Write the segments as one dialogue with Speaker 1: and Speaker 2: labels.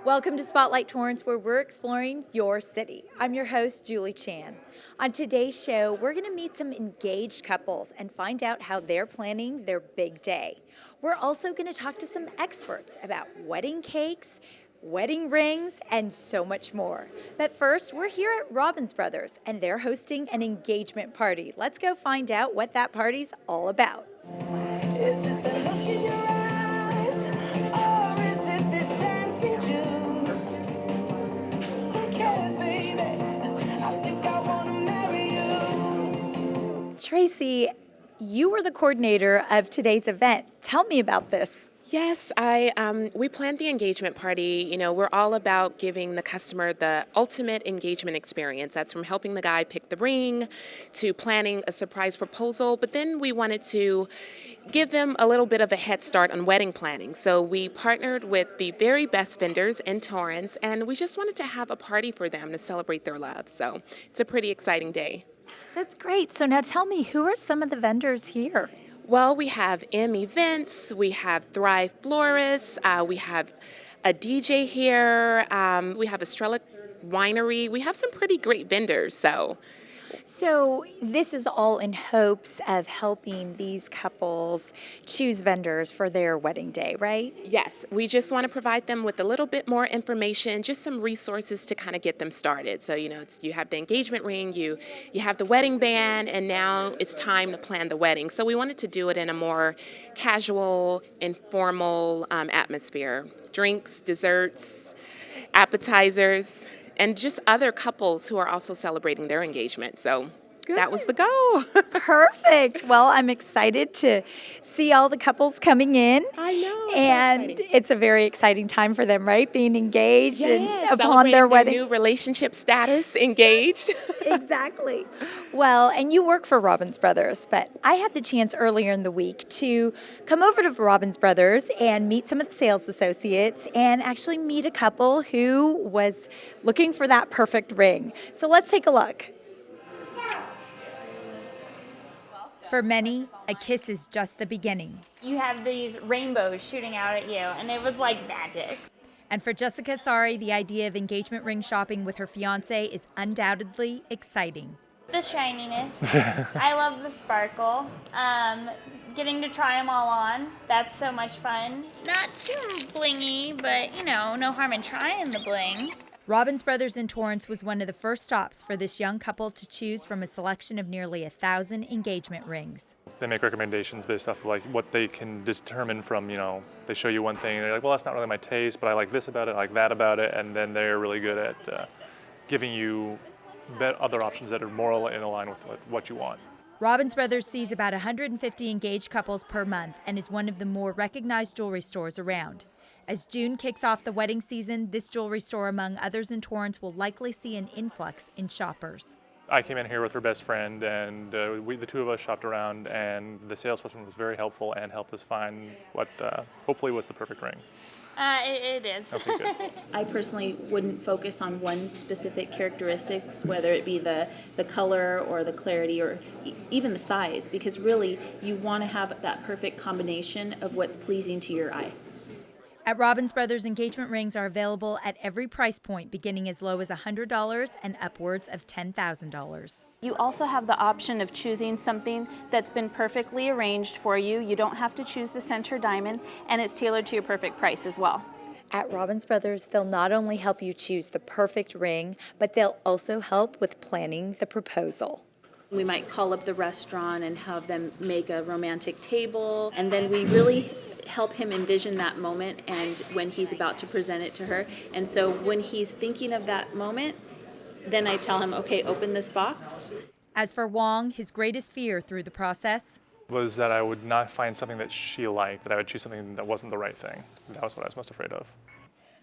Speaker 1: Welcome to Spotlight Torrance, where we're exploring your city. I'm your host, Julie Chan. On today's show, we're going to meet some engaged couples and find out how they're planning their big day. We're also going to talk to some experts about wedding cakes, wedding rings, and so much more. But first, we're here at Robbins Brothers, and they're hosting an engagement party. Let's go find out what that party's all about.
Speaker 2: Is it the look in your eyes, or is it this dancing juice? Who cares, baby? I think I wanna marry you.
Speaker 1: Tracy, you were the coordinator of today's event. Tell me about this.
Speaker 3: Yes, we planned the engagement party. You know, we're all about giving the customer the ultimate engagement experience. That's from helping the guy pick the ring to planning a surprise proposal. But then we wanted to give them a little bit of a head start on wedding planning. So we partnered with the very best vendors in Torrance, and we just wanted to have a party for them to celebrate their love. So it's a pretty exciting day.
Speaker 1: That's great. So now tell me, who are some of the vendors here?
Speaker 3: Well, we have M Events, we have Thrive Florists, we have a DJ here, we have Estrella Winery. We have some pretty great vendors,
Speaker 1: So this is all in hopes of helping these couples choose vendors for their wedding day, right?
Speaker 3: yes, we just want to provide them with a little bit more information, just some resources to kind of get them started. So, you know, you have the engagement ring, you have the wedding band, and now it's time to plan the wedding. So we wanted to do it in a more casual, informal atmosphere. Drinks, desserts, appetizers, and just other couples who are also celebrating their engagement. So that was the goal.
Speaker 1: Perfect. Well, I'm excited to see all the couples coming in.
Speaker 3: I know. So
Speaker 1: And
Speaker 3: exciting.
Speaker 1: it's a very exciting time for them, right? Being engaged and
Speaker 3: Yes,
Speaker 1: upon
Speaker 3: celebrating
Speaker 1: their wedding.
Speaker 3: new relationship status, engaged.
Speaker 1: Exactly. Well, and you work for Robbins Brothers, but I had the chance earlier in the week to come over to Robbins Brothers and meet some of the sales associates and actually meet a couple who was looking for that perfect ring. So let's take a look. For many, a kiss is just the beginning.
Speaker 4: You have these rainbows shooting out at you, and it was like magic.
Speaker 1: And for Jessica Sari, the idea of engagement ring shopping with her fiance is undoubtedly exciting.
Speaker 4: The shininess. I love the sparkle. Getting to try them all on. That's so much fun. Not too blingy, but no harm in trying the bling.
Speaker 1: Robbins Brothers in Torrance was one of the first stops for this young couple to choose from a selection of nearly 1,000 engagement rings.
Speaker 5: They make recommendations based off of like what they can determine from, they show you one thing and they're like, well, that's not really my taste, but I like this about it, I like that about it, and then they're really good at giving you other options that are more in line with what you want.
Speaker 1: Robbins Brothers sees about 150 engaged couples per month and is one of the more recognized jewelry stores around. As June kicks off the wedding season, this jewelry store, among others in Torrance, will likely see an influx in shoppers.
Speaker 5: I came in here with her best friend, and the two of us shopped around, and the salesperson was very helpful and helped us find what hopefully was the perfect ring.
Speaker 4: It is.
Speaker 5: Okay, good.
Speaker 6: I personally wouldn't focus on one specific characteristics, whether it be the color or the clarity or even the size, because really you want to have that perfect combination of what's pleasing to your eye.
Speaker 1: At Robbins Brothers, engagement rings are available at every price point, beginning as low as $100 and upwards of $10,000.
Speaker 7: You also have the option of choosing something that's been perfectly arranged for you. You don't have to choose the center diamond, and it's tailored to your perfect price as well.
Speaker 1: At Robbins Brothers, they'll not only help you choose the perfect ring, but they'll also help with planning the proposal.
Speaker 6: We might call up the restaurant and have them make a romantic table, and then we really help him envision that moment and when he's about to present it to her. And so when he's thinking of that moment, then I tell him, okay, open this box.
Speaker 1: As for Wong, his greatest fear through the process
Speaker 5: Was that I would not find something that she liked, that I would choose something that wasn't the right thing. That was what I was most afraid of.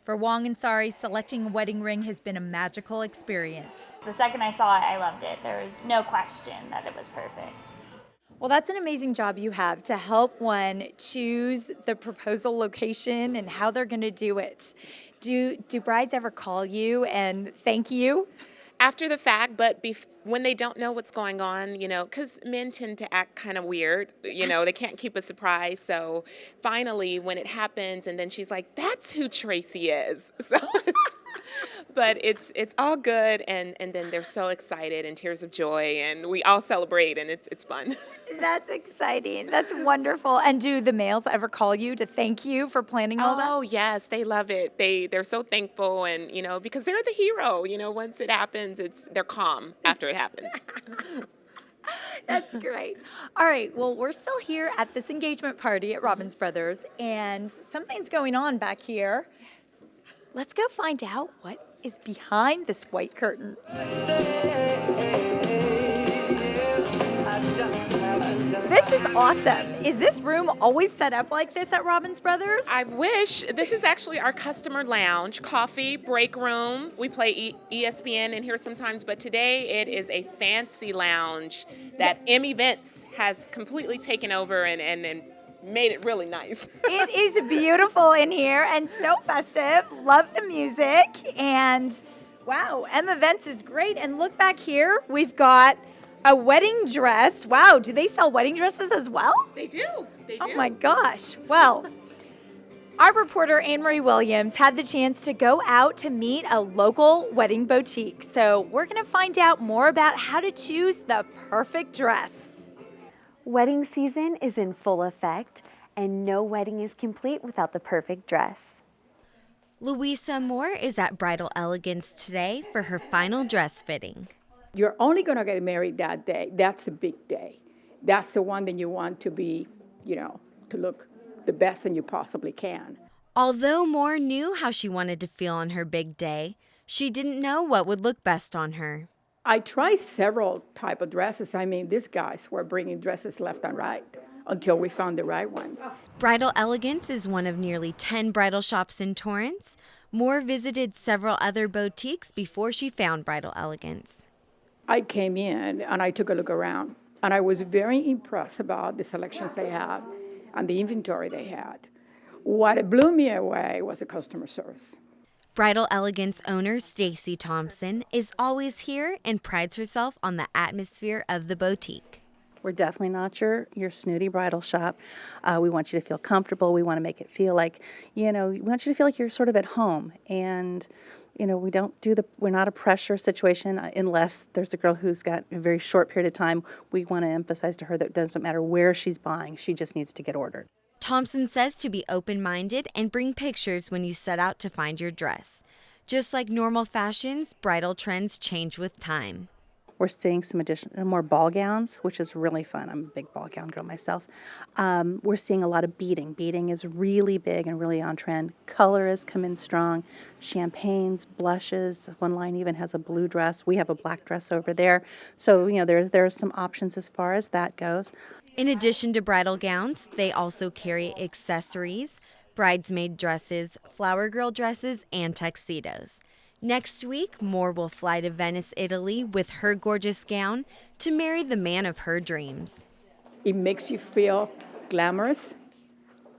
Speaker 1: For Wong and Sari, selecting a wedding ring has been a magical experience.
Speaker 4: The second I saw it, I loved it. There was no question that it was perfect.
Speaker 1: Well, that's an amazing job you have to help one choose the proposal location and how they're going to do it. Do brides ever call you and thank you
Speaker 3: after the fact, but when they don't know what's going on, because men tend to act kind of weird, they can't keep a surprise. So finally, when it happens, and then she's like, "That's who Tracy is." So, but it's all good, and then they're so excited and tears of joy, and we all celebrate, and it's fun.
Speaker 1: That's exciting. That's wonderful. And do the males ever call you to thank you for planning all that?
Speaker 3: Oh yes, they love it. They're so thankful, and because they're the hero. Once it happens, they're calm after it happens.
Speaker 1: That's great. All right. Well, we're still here at this engagement party at Robbins Brothers, and something's going on back here. Let's go find out what is behind this white curtain. This is awesome. Is this room always set up like this at Robbins Brothers?
Speaker 3: I wish. This is actually our customer lounge, coffee, break room. We play ESPN in here sometimes, but today it is a fancy lounge that M Events has completely taken over and made it really nice.
Speaker 1: It is beautiful in here and so festive. Love the music. And wow, M Events is great. And look back here, we've got a wedding dress. Wow, do they sell wedding dresses as well?
Speaker 3: They do.
Speaker 1: Oh my gosh. Well, our reporter Anne-Marie Williams had the chance to go out to meet a local wedding boutique. So we're going to find out more about how to choose the perfect dress.
Speaker 8: Wedding season is in full effect, and no wedding is complete without the perfect dress.
Speaker 9: Louisa Moore is at Bridal Elegance today for her final dress fitting.
Speaker 10: You're only going to get married that day. That's a big day. That's the one that you want to be, to look the best that you possibly can.
Speaker 9: Although Moore knew how she wanted to feel on her big day, she didn't know what would look best on her.
Speaker 10: I tried several type of dresses. These guys were bringing dresses left and right until we found the right one.
Speaker 9: Bridal Elegance is one of nearly 10 bridal shops in Torrance. Moore visited several other boutiques before she found Bridal Elegance.
Speaker 10: I came in and I took a look around, and I was very impressed about the selections they had and the inventory they had. What blew me away was the customer service.
Speaker 9: Bridal Elegance owner Stacy Thompson is always here and prides herself on the atmosphere of the boutique.
Speaker 11: We're definitely not your snooty bridal shop. We want you to feel comfortable. We want to make it feel like, we want you to feel like you're sort of at home. And we're not a pressure situation unless there's a girl who's got a very short period of time. We want to emphasize to her that it doesn't matter where she's buying. She just needs to get ordered.
Speaker 9: Thompson says to be open-minded and bring pictures when you set out to find your dress. Just like normal fashions, bridal trends change with time.
Speaker 11: We're seeing some more ball gowns, which is really fun. I'm a big ball gown girl myself. We're seeing a lot of beading. Beading is really big and really on trend. Color has come in strong. Champagnes, blushes. One line even has a blue dress. We have a black dress over there. So, there's some options as far as that goes.
Speaker 9: In addition to bridal gowns, they also carry accessories, bridesmaid dresses, flower girl dresses, and tuxedos. Next week, Moore will fly to Venice, Italy with her gorgeous gown to marry the man of her dreams.
Speaker 10: It makes you feel glamorous.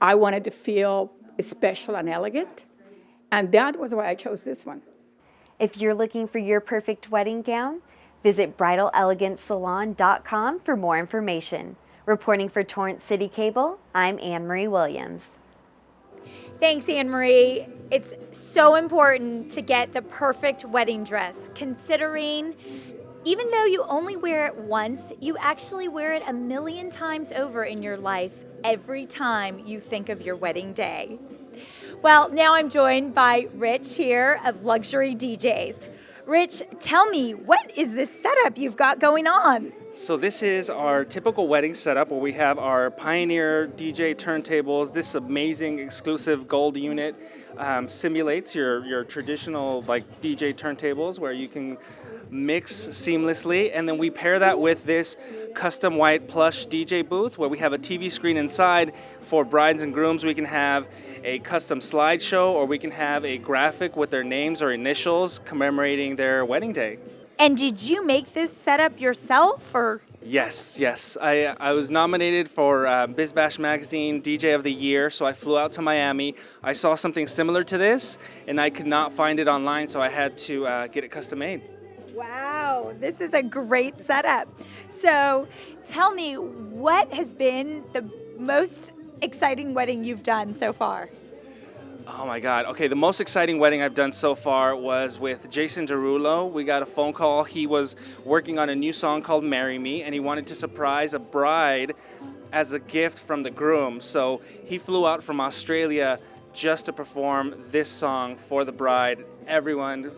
Speaker 10: I wanted to feel special and elegant, and that was why I chose this one.
Speaker 8: If you're looking for your perfect wedding gown, visit bridalelegancesalon.com for more information. Reporting for Torrance City Cable, I'm Anne-Marie Williams.
Speaker 1: Thanks, Anne-Marie. It's so important to get the perfect wedding dress, considering even though you only wear it once, you actually wear it 1,000,000 times over in your life every time you think of your wedding day. Well, now I'm joined by Rich here of Luxury DJs. Rich, tell me, what is this setup you've got going on?
Speaker 12: So this is our typical wedding setup where we have our Pioneer DJ turntables. This amazing exclusive gold unit simulates your traditional DJ turntables where you can mix seamlessly, and then we pair that with this custom white plush DJ booth where we have a TV screen inside. For brides and grooms, we can have a custom slideshow, or we can have a graphic with their names or initials commemorating their wedding day.
Speaker 1: And did you make this setup yourself, or?
Speaker 12: Yes. I was nominated for Biz Bash Magazine DJ of the Year, so I flew out to Miami. I saw something similar to this, and I could not find it online, so I had to get it custom made.
Speaker 1: Wow, this is a great setup. So tell me, what has been the most exciting wedding you've done so far?
Speaker 12: Oh my God. Okay, the most exciting wedding I've done so far was with Jason Derulo. We got a phone call. He was working on a new song called Marry Me, and he wanted to surprise a bride as a gift from the groom. So he flew out from Australia just to perform this song for the bride. Everyone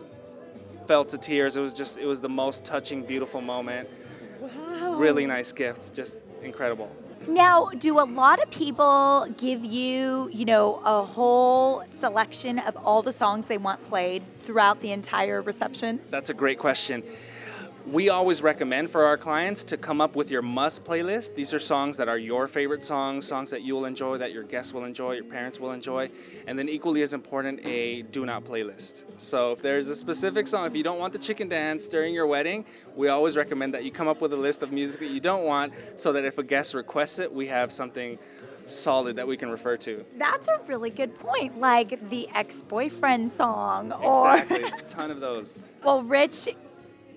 Speaker 12: fell to tears. It was the most touching, beautiful moment.
Speaker 1: Wow.
Speaker 12: Really nice gift, just incredible.
Speaker 1: Now, do a lot of people give you, a whole selection of all the songs they want played throughout the entire reception?
Speaker 12: That's a great question. We always recommend for our clients to come up with your must playlist. These are songs that are your favorite songs that you will enjoy, that your guests will enjoy, your parents will enjoy, and then equally as important, a do not playlist. So if there's a specific song, if you don't want the chicken dance during your wedding, we always recommend that you come up with a list of music that you don't want, so that if a guest requests it, we have something solid that we can refer to.
Speaker 1: That's a really good point, like the ex-boyfriend song. Or
Speaker 12: Exactly, a ton of those.
Speaker 1: Well, Rich,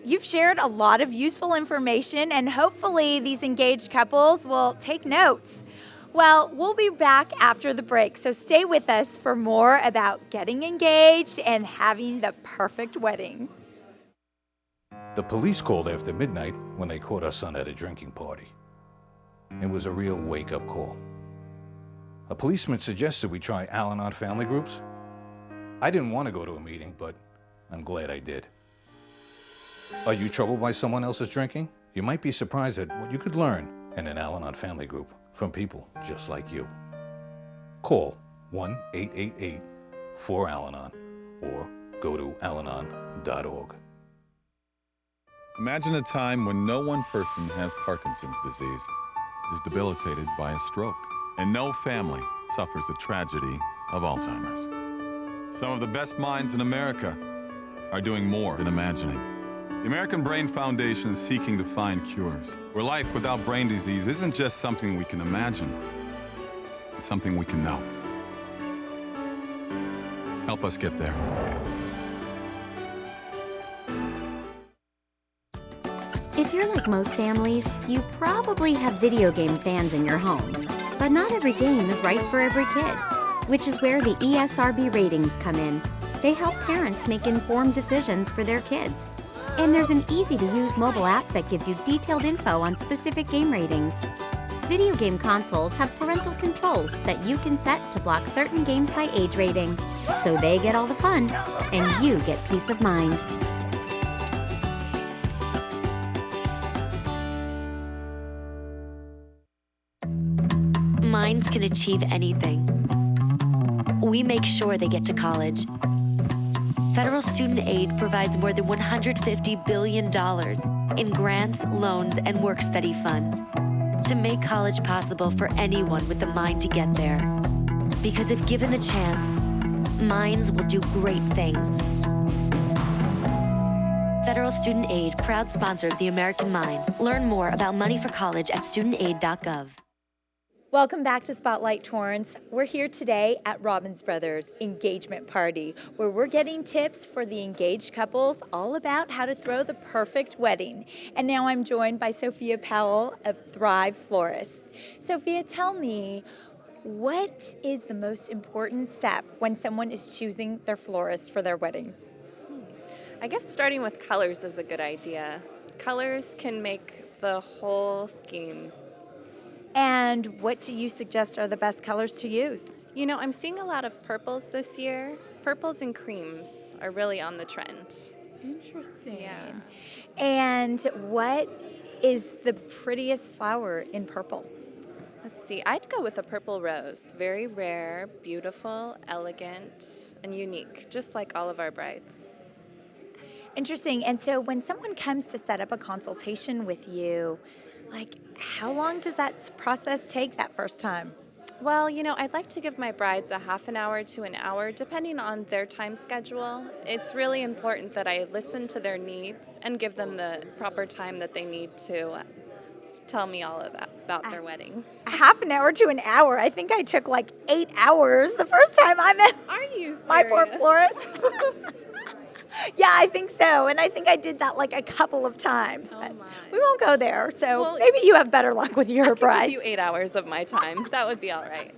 Speaker 1: you've shared a lot of useful information, and hopefully these engaged couples will take notes. Well, we'll be back after the break, so stay with us for more about getting engaged and having the perfect wedding.
Speaker 13: The police called after midnight when they caught our son at a drinking party. It was a real wake-up call. A policeman suggested we try Al-Anon family groups. I didn't want to go to a meeting, but I'm glad I did. Are you troubled by someone else's drinking? You might be surprised at what you could learn in an Al-Anon family group from people just like you. Call 1-888-4-AL-ANON or go to alanon.org.
Speaker 14: Imagine a time when no one person has Parkinson's disease, is debilitated by a stroke, and no family suffers the tragedy of Alzheimer's. Some of the best minds in America are doing more than imagining. The American Brain Foundation is seeking to find cures, where life without brain disease isn't just something we can imagine, it's something we can know. Help us get there.
Speaker 15: If you're like most families, you probably have video game fans in your home. But not every game is right for every kid, which is where the ESRB ratings come in. They help parents make informed decisions for their kids. And there's an easy-to-use mobile app that gives you detailed info on specific game ratings. Video game consoles have parental controls that you can set to block certain games by age rating, so they get all the fun, and you get peace of mind.
Speaker 16: Minds can achieve anything. We make sure they get to college. Federal Student Aid provides more than $150 billion in grants, loans, and work-study funds to make college possible for anyone with the mind to get there. Because if given the chance, minds will do great things. Federal Student Aid, proud sponsor of the American Mind. Learn more about money for college at studentaid.gov.
Speaker 1: Welcome back to Spotlight Torrance. We're here today at Robbins Brothers Engagement Party, where we're getting tips for the engaged couples all about how to throw the perfect wedding. And now I'm joined by Sophia Powell of Thrive Florist. Sophia, tell me, what is the most important step when someone is choosing their florist for their wedding?
Speaker 17: I guess starting with colors is a good idea. Colors can make the whole scheme.
Speaker 1: And what do you suggest are the best colors to use?
Speaker 17: You know, I'm seeing a lot of purples this year. Purples and creams are really on the trend.
Speaker 1: Interesting.
Speaker 17: Yeah.
Speaker 1: And what is the prettiest flower in purple?
Speaker 17: Let's see, I'd go with a purple rose. Very rare, beautiful, elegant, and unique, just like all of our brides.
Speaker 1: Interesting. And so when someone comes to set up a consultation with you, how long does that process take that first time?
Speaker 17: Well, you know, I'd like to give my brides a half an hour to an hour, depending on their time schedule. It's really important that I listen to their needs and give them the proper time that they need to tell me all of that about their wedding.
Speaker 1: A half an hour to an hour. I think I took 8 hours the first time I met
Speaker 17: Are you
Speaker 1: my poor florist. Yeah, I think so. And I think I did that like a couple of times. But we won't go there. So
Speaker 17: Well,
Speaker 1: maybe you have better luck with your
Speaker 17: Give
Speaker 1: brides.
Speaker 17: you 8 hours of my time. That would be all right.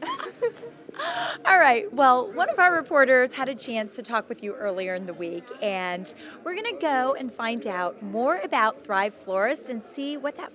Speaker 1: All right. Well, one of our reporters had a chance to talk with you earlier in the week, and we're going to go and find out more about Thrive Florist and see what that